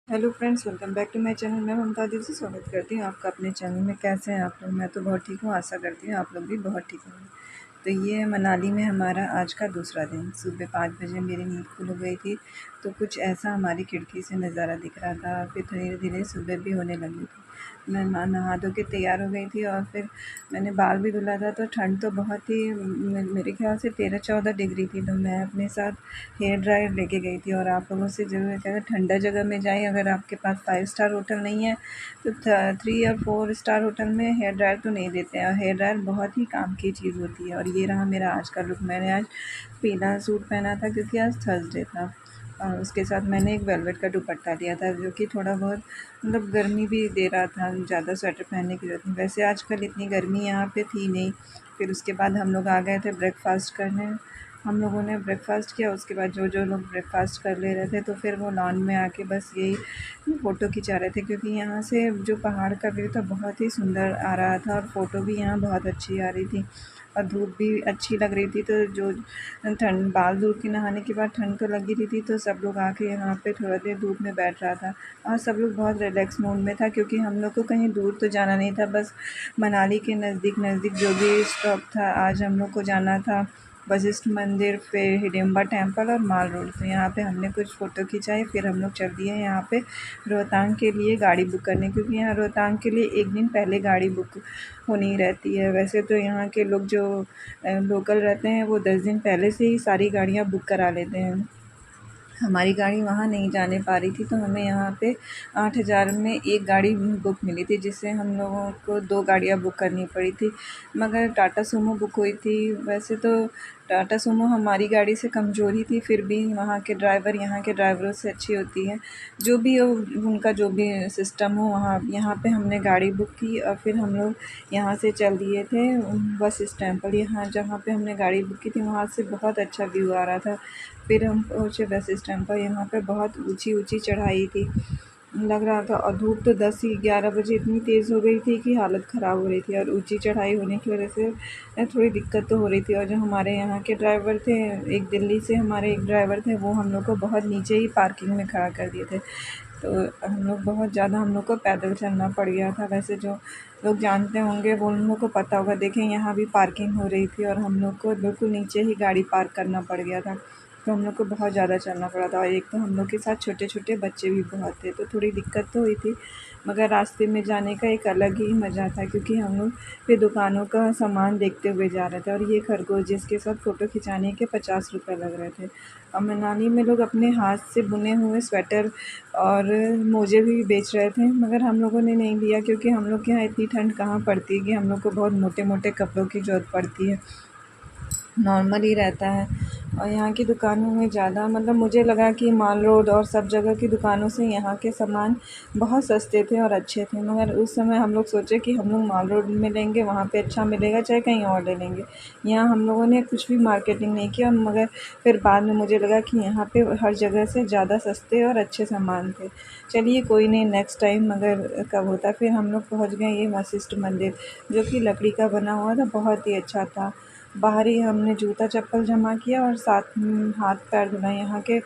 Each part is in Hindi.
Hello friends, welcome back to my channel. मैं ममता दी से स्वागत करती हूँ आपका अपने चैनल में। कैसे हैं आप लोग? मैं तो बहुत ठीक हूँ, आशा करती हूँ आप लोग भी बहुत ठीक होंगे। तो ये है मनाली में हमारा आज का दूसरा दिन। सुबह 5 बजे मेरी नींद खुल गई थी, तो कुछ ऐसा हमारी खिड़की से नज़ारा दिख रहा था। फिर धीरे धीरे सुबह भी होने लगी थी। मैं नहा धो के तैयार हो गई थी और फिर मैंने बाल भी धुला था। तो ठंड तो बहुत ही मेरे ख्याल से 13-14 डिग्री थी। तो मैं अपने साथ हेयर ड्रायर लेके गई थी। और आप लोगों से ज़रूर है, अगर ठंडा जगह में जाएँ, अगर आपके पास 5 स्टार होटल नहीं है तो 3 और 4 स्टार होटल में हेयर ड्रायर तो नहीं देते हैं। और हेयर ड्रायर बहुत ही काम की चीज़ होती है। और ये रहा मेरा आज का लुक। मैंने आज पीला सूट पहना था क्योंकि आज थर्सडे था। और उसके साथ मैंने एक वेलवेट का दुपट्टा लिया था, जो कि थोड़ा बहुत मतलब गर्मी भी दे रहा था, ज़्यादा स्वेटर पहनने की ज़रूरत नहीं। वैसे आजकल इतनी गर्मी यहाँ पे थी नहीं। फिर उसके बाद हम लोग आ गए थे ब्रेकफ़ास्ट करने। हम लोगों ने ब्रेकफ़ास्ट किया। उसके बाद जो लोग ब्रेकफ़ास्ट कर ले रहे थे तो फिर वो लॉन में आके बस यही फ़ोटो खिंचा रहे थे, क्योंकि यहाँ से जो पहाड़ का व्यू था बहुत ही सुंदर आ रहा था और फ़ोटो भी यहाँ बहुत अच्छी आ रही थी। और धूप भी अच्छी लग रही थी। तो जो ठंड बाल धो के नहाने के बाद ठंड तो लगी रही थी, तो सब लोग आके यहाँ पे थोड़ा देर धूप में बैठ रहा था। और सब लोग बहुत रिलैक्स मूड में था, क्योंकि हम लोग को कहीं दूर तो जाना नहीं था। बस मनाली के नज़दीक नज़दीक जो भी स्टॉप था, आज हम लोग को जाना था वशिष्ठ मंदिर, फिर हिडिंबा टेम्पल और माल रोड। तो यहाँ पे हमने कुछ फ़ोटो खिंचाए। फिर हम लोग चल दिए यहाँ पे रोहतांग के लिए गाड़ी बुक करने, क्योंकि यहाँ रोहतांग के लिए एक दिन पहले गाड़ी बुक होनी रहती है। वैसे तो यहाँ के लोग जो लोकल रहते हैं वो 10 दिन पहले से ही सारी गाड़ियाँ बुक करा लेते हैं। हमारी गाड़ी वहाँ नहीं जाने पा रही थी, तो हमें यहाँ पे 8,000 में एक गाड़ी बुक मिली थी, जिससे हम लोगों को 2 गाड़ियाँ बुक करनी पड़ी थी। मगर टाटा सूमो बुक हुई थी। वैसे तो टाटा सूमो हमारी गाड़ी से कमज़ोर ही थी, फिर भी वहाँ के ड्राइवर यहाँ के ड्राइवरों से अच्छी होती है। जो भी हो, उनका जो भी सिस्टम हो, वहाँ यहाँ पे हमने गाड़ी बुक की और फिर हम लोग यहाँ से चल दिए थे बस स्टैंड पर। यहाँ जहाँ पे हमने गाड़ी बुक की थी वहाँ से बहुत अच्छा व्यू आ रहा था। फिर हम पहुँचे बस स्टैंड पर। यहाँ पे बहुत ऊँची-ऊँची चढ़ाई थी, लग रहा था। और धूप तो 10 ही 11 बजे इतनी तेज़ हो गई थी कि हालत ख़राब हो रही थी। और ऊँची चढ़ाई होने की वजह से थोड़ी दिक्कत तो हो रही थी। और जो हमारे यहाँ के ड्राइवर थे, एक दिल्ली से हमारे एक ड्राइवर थे, वो हम लोग को बहुत नीचे ही पार्किंग में खड़ा कर दिए थे। तो हम लोग बहुत ज़्यादा हम लोग को पैदल चलना पड़ गया था। वैसे जो लोग जानते होंगे वो उन लोग को पता होगा। देखें, यहाँ भी पार्किंग हो रही थी और हम लोग को बिल्कुल नीचे ही गाड़ी पार्क करना पड़ गया था। तो हम लोग को बहुत ज़्यादा चलना पड़ा था। और एक तो हम लोग के साथ छोटे-छोटे बच्चे भी बहुत थे, तो थोड़ी दिक्कत तो हुई थी। मगर रास्ते में जाने का एक अलग ही मज़ा था, क्योंकि हम लोग फिर दुकानों का सामान देखते हुए जा रहे थे। और ये खरगोश जिसके साथ फ़ोटो खिंचाने के 50 रुपये लग रहे थे। और मनाली में लोग अपने हाथ से बुने हुए स्वेटर और मोजे भी बेच रहे थे, मगर हम लोगों ने नहीं लिया, क्योंकि हम लोग के यहाँ इतनी ठंड कहाँ पड़ती है कि हम लोग को बहुत मोटे-मोटे कपड़ों की ज़रूरत पड़ती है। नॉर्मल ही रहता है। और यहाँ की दुकानों में ज़्यादा मतलब मुझे लगा कि माल रोड और सब जगह की दुकानों से यहाँ के सामान बहुत सस्ते थे और अच्छे थे। मगर उस समय हम लोग सोचे कि हम लोग माल रोड में लेंगे, वहाँ पे अच्छा मिलेगा, चाहे कहीं और ले लेंगे। यहाँ हम लोगों ने कुछ भी मार्केटिंग नहीं किया, मगर फिर बाद में मुझे लगा कि यहाँ पे हर जगह से ज़्यादा सस्ते और अच्छे सामान थे। चलिए कोई नहीं, नेक्स्ट टाइम अगर कब होता। फिर हम लोग पहुँच गए ये वशिष्ठ मंदिर, जो कि लकड़ी का बना हुआ था, बहुत ही अच्छा था। बाहर ही हमने जूता चप्पल जमा किया और साथ में हाथ पैर धुला। यहाँ के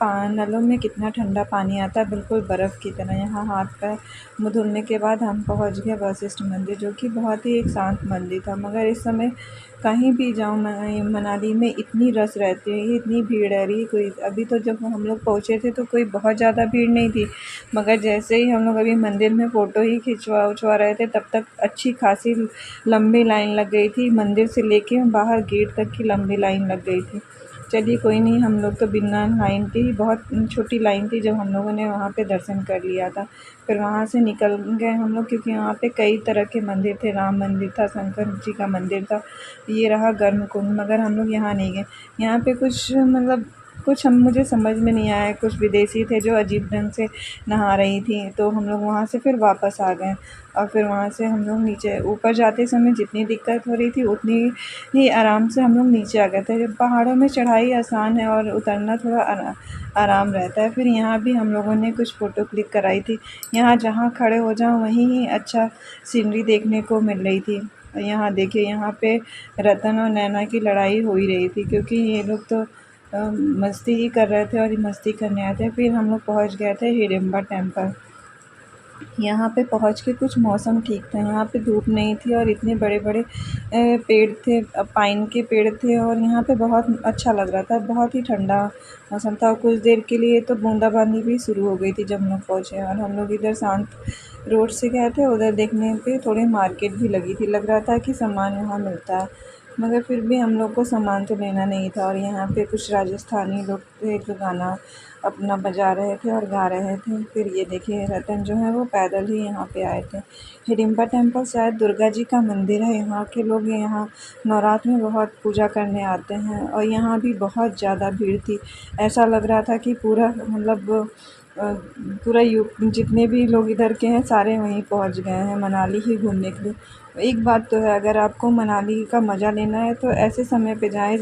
नलों में कितना ठंडा पानी आता है, बिल्कुल बर्फ़ की तरह। यहाँ हाथ पैर मुँह धुलने के बाद हम पहुँच गए वशिष्ठ मंदिर, जो कि बहुत ही एक शांत मंदिर था। मगर इस समय कहीं भी जाओ मनाली में इतनी रश रहती है, इतनी भीड़ रह रही है। कोई अभी तो जब हम लोग पहुँचे थे तो कोई बहुत ज़्यादा भीड़ नहीं थी, मगर जैसे ही हम लोग अभी मंदिर में फ़ोटो ही खिंचवा रहे थे, तब तक अच्छी खासी लंबी लाइन लग गई थी। मंदिर से लेके बाहर गेट तक की लंबी लाइन लग गई थी। चलिए कोई नहीं, हम लोग तो बिना लाइन के ही, बहुत छोटी लाइन थी जब हम लोगों ने वहाँ पे दर्शन कर लिया था। फिर वहाँ से निकल गए हम लोग, क्योंकि वहाँ पे कई तरह के मंदिर थे। राम मंदिर था, शंकर जी का मंदिर था, ये रहा गर्मकुंड। मगर हम लोग यहाँ नहीं गए। यहाँ पे कुछ मतलब कुछ हम मुझे समझ में नहीं आया। कुछ विदेशी थे जो अजीब ढंग से नहा रही थी, तो हम लोग वहाँ से फिर वापस आ गए। और फिर वहाँ से हम लोग नीचे ऊपर जाते समय जितनी दिक्कत हो रही थी, उतनी ही आराम से हम लोग नीचे आ गए थे। जब पहाड़ों में चढ़ाई आसान है और उतरना थोड़ा आराम रहता है। फिर यहाँ भी हम लोगों ने कुछ फ़ोटो क्लिक कराई थी। यहाँ जहाँ खड़े हो जाओ वहीं ही अच्छा सीनरी देखने को मिल रही थी। यहाँ देखिए, यहाँ पे रतन और नैना की लड़ाई हो ही रही थी, क्योंकि ये लोग तो मस्ती ही कर रहे थे और मस्ती करने आए थे। फिर हम लोग पहुँच गए थे हिडिंबा टेम्पल। यहाँ पे पहुँच के कुछ मौसम ठीक था, यहाँ पे धूप नहीं थी और इतने बड़े बड़े पेड़ थे, पाइन के पेड़ थे और यहाँ पे बहुत अच्छा लग रहा था, बहुत ही ठंडा मौसम था। और कुछ देर के लिए तो बूंदाबांदी भी शुरू हो गई थी जब हम लोग पहुँचे। और हम लोग इधर शांत रोड से गए थे, उधर देखने पे थोड़ी मार्केट भी लगी थी, लग रहा था कि सामान यहाँ मिलता है, मगर फिर भी हम लोग को सामान तो लेना नहीं था। और यहाँ पे कुछ राजस्थानी लोग थे जो गाना अपना बजा रहे थे और गा रहे थे। फिर ये देखिए रतन जो है वो पैदल ही यहाँ पे आए थे। हिडिंबा टेम्पल शायद दुर्गा जी का मंदिर है। यहाँ के लोग यहाँ नवरात्र में बहुत पूजा करने आते हैं और यहाँ भी बहुत ज़्यादा भीड़ थी। ऐसा लग रहा था कि पूरा मतलब पूरा जितने भी लोग इधर के हैं सारे वहीं पहुँच गए हैं मनाली ही घूमने के लिए। एक बात तो है, अगर आपको मनाली का मज़ा लेना है तो ऐसे समय पे जाएँ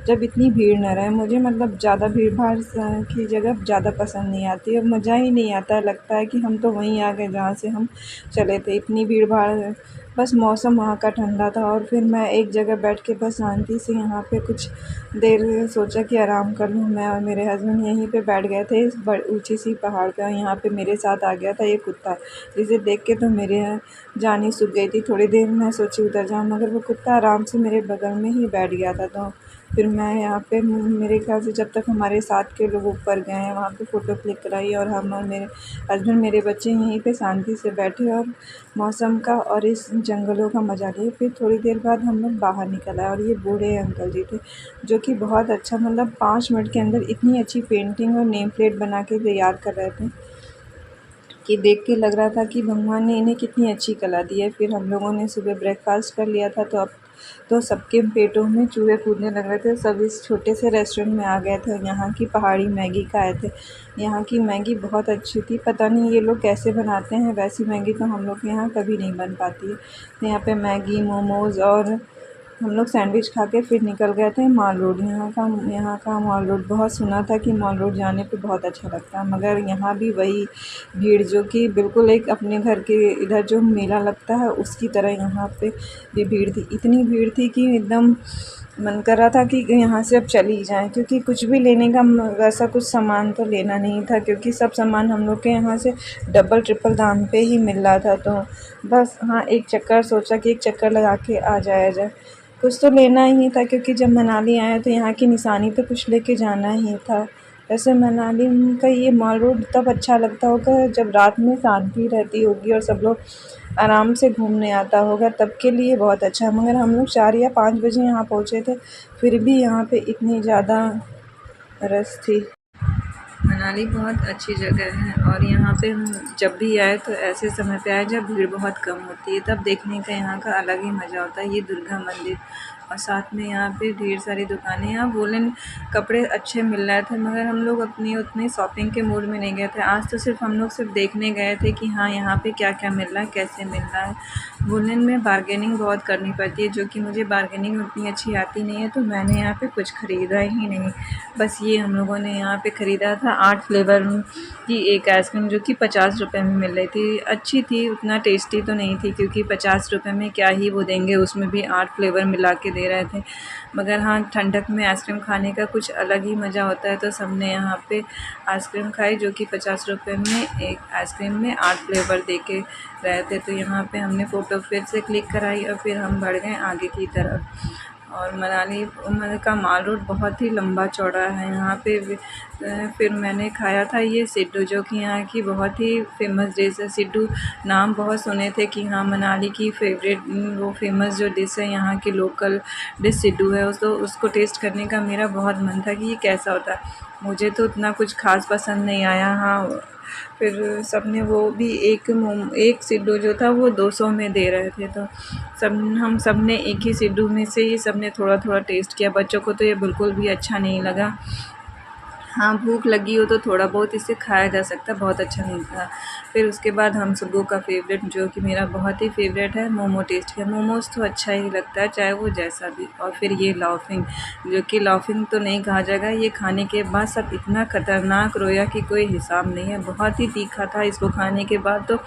जब इतनी भीड़ न रहे। मुझे मतलब ज़्यादा भीड़-भाड़ की जगह ज़्यादा पसंद नहीं आती है, मज़ा ही नहीं आता है, लगता है कि हम तो वहीं आ गए जहाँ से हम चले थे। इतनी भीड़-भाड़, बस मौसम वहाँ का ठंडा था और फिर मैं एक जगह बैठ के बस शांति से यहाँ पे कुछ देर सोचा कि आराम कर लूँ। मैं और मेरे हस्बैंड यहीं पे बैठ गए थे इस ऊँची सी पहाड़ पे और यहाँ पे मेरे साथ आ गया था ये कुत्ता, जिसे देख के तो मेरे जान ही सूख गई थी। थोड़ी देर मैं सोची उतर जाऊँ, मगर वो कुत्ता आराम से मेरे बगल में ही बैठ गया था। तो फिर मैं यहाँ पे मेरे ख्याल से जब तक हमारे साथ के लोग ऊपर गए हैं वहाँ पे फ़ोटो क्लिक कराई और हम और मेरे हस्बैंड मेरे बच्चे यहीं पे शांति से बैठे और मौसम का और इस जंगलों का मज़ा लिए। फिर थोड़ी देर बाद हम लोग बाहर निकल आए और ये बूढ़े अंकल जी थे जो कि बहुत अच्छा मतलब 5 मिनट के अंदर इतनी अच्छी पेंटिंग और नेम प्लेट बना के तैयार कर रहे थे कि देख के लग रहा था कि भगवान ने इन्हें कितनी अच्छी कला दी है। फिर हम लोगों ने सुबह ब्रेकफ़ास्ट कर लिया था, तो अब तो सबके पेटों में चूहे कूदने लग रहे थे। सब इस छोटे से रेस्टोरेंट में आ गए थे और यहाँ की पहाड़ी मैगी खाए थे। यहाँ की मैगी बहुत अच्छी थी, पता नहीं ये लोग कैसे बनाते हैं, वैसी मैगी तो हम लोग के यहाँ कभी नहीं बन पाती है। तो यहाँ पे मैगी, मोमोज़ और हम लोग सैंडविच खा के फिर निकल गए थे मॉल रोड। यहाँ का मॉल रोड बहुत सुना था कि मॉल रोड जाने पे बहुत अच्छा लगता है, मगर यहाँ भी वही भीड़ जो कि बिल्कुल एक अपने घर के इधर जो मेला लगता है उसकी तरह यहाँ पे भी भीड़ थी। इतनी भीड़ थी कि एकदम मन कर रहा था कि यहाँ से अब चली जाएँ, क्योंकि कुछ भी लेने का वैसा कुछ सामान तो लेना नहीं था, क्योंकि सब सामान हम लोग के यहाँ से डबल ट्रिपल दाम पे ही मिल रहा था। तो बस हाँ, एक चक्कर सोचा कि एक चक्कर लगा के आ जाया जाए। कुछ तो लेना ही था, क्योंकि जब मनाली आए तो यहाँ की निशानी तो कुछ लेके जाना ही था। वैसे मनाली का ये मॉल रोड तब अच्छा लगता होगा जब रात में शांति रहती होगी और सब लोग आराम से घूमने आता होगा, तब के लिए बहुत अच्छा है। मगर हम लोग 4 या 5 बजे यहाँ पहुँचे थे, फिर भी यहाँ पे इतनी ज़्यादा रश थी। मनाली बहुत अच्छी जगह है और यहाँ पे हम जब भी आए तो ऐसे समय पे आए जब भीड़ बहुत कम होती है, तब देखने का यहाँ का अलग ही मज़ा होता है। ये दुर्गा मंदिर और साथ में यहाँ पे ढेर सारी दुकानें, यहाँ वूलन कपड़े अच्छे मिल रहे थे, मगर हम लोग अपनी उतनी शॉपिंग के मूड में नहीं गए थे। आज तो सिर्फ हम लोग सिर्फ देखने गए थे कि हाँ यहाँ पे क्या क्या मिल रहा है, कैसे मिल रहा है। वूलन में बार्गेनिंग बहुत करनी पड़ती है, जो कि मुझे बार्गेनिंग उतनी अच्छी आती नहीं है, तो मैंने यहाँ पे कुछ ख़रीदा ही नहीं। बस ये हम लोगों ने यहाँ पे ख़रीदा था 8 फ्लेवर की एक आइसक्रीम, जो कि 50 रुपये में मिल रही थी। अच्छी थी, उतना टेस्टी तो नहीं थी, क्योंकि 50 रुपये में क्या ही वो देंगे, उसमें भी 8 फ्लेवर मिला के दे रहे थे। मगर हाँ, ठंडक में आइसक्रीम खाने का कुछ अलग ही मज़ा होता है। तो सबने यहाँ पे आइसक्रीम खाई, जो कि 50 रुपये में एक आइसक्रीम में 8 फ्लेवर दे के रहे थे। तो यहाँ पे हमने फ़ोटो फिर से क्लिक कराई और फिर हम बढ़ गए आगे की तरफ। और मनाली का मॉल रोड बहुत ही लंबा चौड़ा है। यहाँ पे फिर मैंने खाया था ये सिड्डू, जो कि यहाँ की बहुत ही फेमस डिश है। सिड्डू नाम बहुत सुने थे कि हाँ मनाली की फेवरेट वो फेमस जो डिश है, यहाँ की लोकल डिश सिड्डू है। उसको टेस्ट करने का मेरा बहुत मन था कि ये कैसा होता है। मुझे तो उतना कुछ ख़ास पसंद नहीं आया। हाँ, फिर सबने वो भी एक सिड्डू जो था वो 200 में दे रहे थे, तो हम सब ने एक ही सिड्डू में से ही सब ने थोड़ा थोड़ा टेस्ट किया। बच्चों को तो ये बिल्कुल भी अच्छा नहीं लगा। हाँ, भूख लगी हो तो थोड़ा बहुत इसे खाया जा सकता है, बहुत अच्छा नहीं था। फिर उसके बाद हम सबों का फ़ेवरेट, जो कि मेरा बहुत ही फ़ेवरेट है, मोमो टेस्ट किया। मोमोज़ तो अच्छा ही लगता है, चाहे वो जैसा भी। और फिर ये लाफिंग, जो कि लाफिंग तो नहीं कहा जाएगा, ये खाने के बाद सब इतना ख़तरनाक रोया कि कोई हिसाब नहीं है। बहुत ही तीखा था, इसको खाने के बाद तो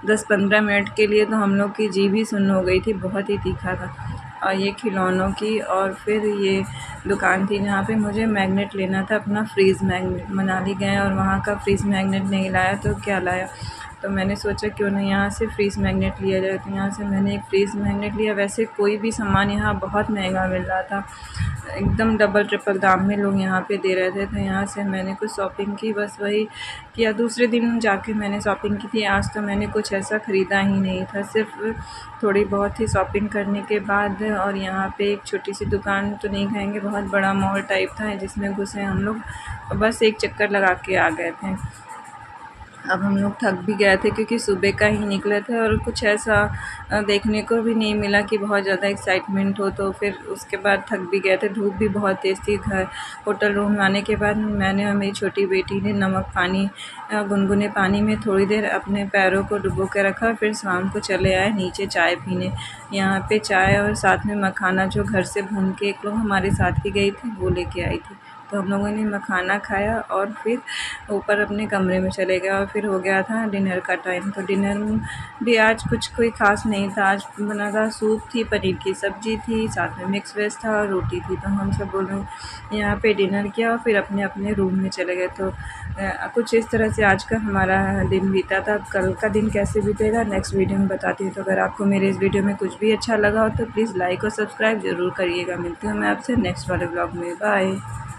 10-15 मिनट के लिए तो हम लोग की जीभ ही सुन्न हो गई थी, बहुत ही तीखा था। और ये खिलौनों की। और फिर ये दुकान थी जहाँ पे मुझे मैग्नेट लेना था, अपना फ्रीज़ मैग्नेट। मनाली गए और वहाँ का फ्रीज़ मैग्नेट नहीं लाया तो क्या लाया, तो मैंने सोचा क्यों नहीं यहाँ से फ्रीज़ मैग्नेट लिया जाए। तो यहाँ से मैंने एक फ्रीज़ मैग्नेट लिया। वैसे कोई भी सामान यहाँ बहुत महंगा मिल रहा था, एकदम डबल ट्रिपल दाम में लोग यहाँ पे दे रहे थे। तो यहाँ से मैंने कुछ शॉपिंग की, बस वही किया। दूसरे दिन जाके मैंने शॉपिंग की थी। आज तो मैंने कुछ ऐसा ख़रीदा ही नहीं था, सिर्फ थोड़ी बहुत ही शॉपिंग करने के बाद। और यहाँ पे एक छोटी सी दुकान तो नहीं कहेंगे, बहुत बड़ा मॉल टाइप था जिसमें घुसे हम लोग, बस एक चक्कर लगा के आ गए थे। अब हम लोग थक भी गए थे क्योंकि सुबह का ही निकले थे और कुछ ऐसा देखने को भी नहीं मिला कि बहुत ज़्यादा एक्साइटमेंट हो। तो फिर उसके बाद थक भी गए थे, धूप भी बहुत तेज़ थी। घर होटल रूम आने के बाद मैंने और मेरी छोटी बेटी ने नमक पानी गुनगुने पानी में थोड़ी देर अपने पैरों को डुबो के रखा। फिर शाम को चले आए नीचे चाय पीने। यहाँ पे चाय और साथ में मखाना जो घर से भून के एक लोग हमारे साथ ही गई थी वो लेके आई थी। तो हम लोगों ने मखाना खाया और फिर ऊपर अपने कमरे में चले गए। और फिर हो गया था डिनर का टाइम। तो डिनर भी आज कुछ कोई ख़ास नहीं था। आज बना था सूप थी, पनीर की सब्ज़ी थी, साथ में मिक्स वेज था और रोटी थी। तो हम सब लोग यहाँ पे डिनर किया और फिर अपने अपने रूम में चले गए। तो कुछ इस तरह से आज का हमारा दिन बीता था। कल का दिन कैसे बीतेगा नेक्स्ट वीडियो में बताती हूँ। तो अगर आपको मेरे इस वीडियो में कुछ भी अच्छा लगा हो तो प्लीज़ लाइक और सब्सक्राइब ज़रूर करिएगा। मिलती हूँ मैं आपसे नेक्स्ट वाले ब्लॉग में। बाय।